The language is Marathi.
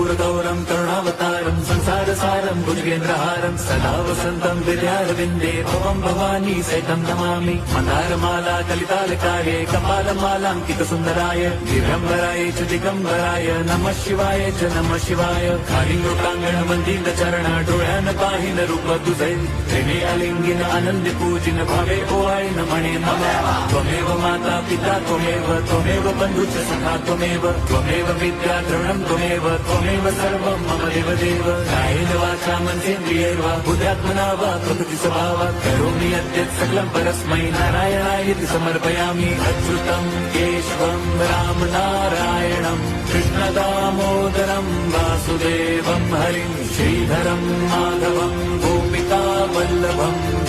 कर्पूरगौरं करुणावतारं संसारसारं भुजगेन्द्रहारं सदा वसन्तं विद्यारविन्दे भवं भवानी सहितं नमामि मन्दारमाला कलितालकाये कपालमालाङ्कितसुन्दराय दिगम्बराय च दिगम्बराय नमः शिवाय च नमः शिवाय खालिंगोटांगण मंदिर चरण डोळ्यान पाहिन रूप तुझे प्रेमे अलिंगिन आनंद पूजिन भावे ओवाळीन म्हणे नमः त्वमेव माता पिता त्वमेव बंधुच सखा त्वमेव विद्या द्रवणं त्वमेव सर्वं मम देवदेव कायेन वाचा मनसेन्द्रियैर्वा बुद्ध्यात्मना वा प्रकृति स्वभावात् करोमि यद्यत् सकलं परस्मै नारायणायति समर्पयामि अच्युतं केशवं राम नारायणं कृष्णदामोदरं वासुदेवं हरिं श्रीधरं माधवं गोपिका वल्लभम्